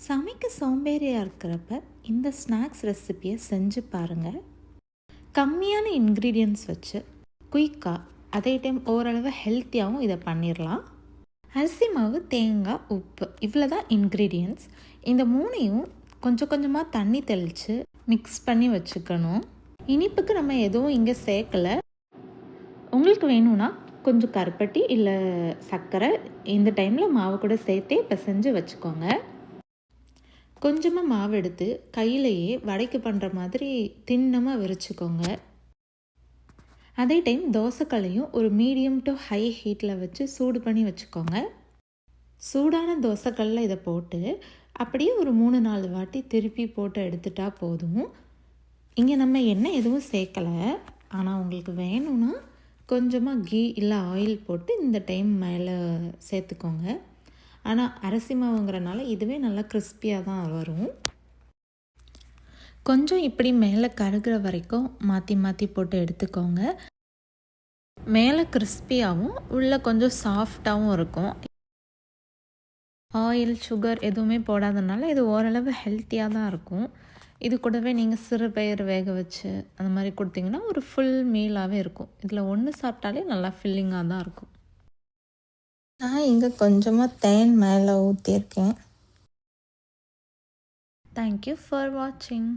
சமைக்க சோம்பேறியாக இருக்கிறப்ப இந்த ஸ்நாக்ஸ் ரெசிப்பியை செஞ்சு பாருங்கள். கம்மியான இன்க்ரீடியன்ட்ஸ் வச்சு குயிக்காக அதே டைம் ஓரளவு ஹெல்த்தியாகவும் இதை பண்ணிடலாம். அரிசி மாவு, தேங்காய், உப்பு இவ்வளோ தான் இன்க்ரீடியன்ட்ஸ். இந்த மூணையும் கொஞ்சம் கொஞ்சமாக தண்ணி தெளித்து மிக்ஸ் பண்ணி வச்சுக்கணும். இனிப்புக்கு நம்ம எதுவும் இங்கே சேர்க்கலை. உங்களுக்கு வேணும்னா கொஞ்சம் கருப்பட்டி இல்லை சர்க்கரை இந்த டைமில் மாவு கூட சேர்த்தே பிசைஞ்சு வச்சுக்கோங்க. கொஞ்சமாக மாவு எடுத்து கையிலையே வடைக்கு பண்ணுற மாதிரி தின்னமாக விரிச்சுக்கோங்க. அதே டைம் தோசைக்கல்லையும் ஒரு மீடியம் டு ஹை ஹீட்டில் வச்சு சூடு பண்ணி வச்சுக்கோங்க. சூடான தோசைக்கல்லில் இதை போட்டு அப்படியே ஒரு 3-4 வாட்டி திருப்பி போட்டு எடுத்துட்டா போதும். இங்கே நம்ம எண்ணெய் எதுவும் சேர்க்கலை. ஆனால் உங்களுக்கு வேணும்னா கொஞ்சமாக கீ இல்லை ஆயில் போட்டு இந்த டைம் மேலே சேர்த்துக்கோங்க. ஆனால் அரிசி மாவுங்கிறனால இதுவே நல்லா கிறிஸ்பியாக தான் வரும். கொஞ்சம் இப்படி மேலே கருகிற வரைக்கும் மாற்றி மாற்றி போட்டு எடுத்துக்கோங்க. மேலே கிறிஸ்பியாகவும் உள்ளே கொஞ்சம் சாஃப்டாகவும் இருக்கும். ஆயில், சுகர் எதுவுமே போடாதனால இது ஓரளவு ஹெல்த்தியாக தான் இருக்கும். இது கூடவே நீங்கள் சிறுபயிறு வேக வச்சு அந்த மாதிரி கொடுத்தீங்கன்னா ஒரு ஃபுல் மீலாகவே இருக்கும். இதில் ஒன்று சாப்பிட்டாலே நல்லா ஃபில்லிங்காக தான் இருக்கும். நான் இங்கே கொஞ்சமாக தேன் மேலே ஊற்றியிருக்கேன். தேங்க்யூ ஃபார் வாட்சிங்.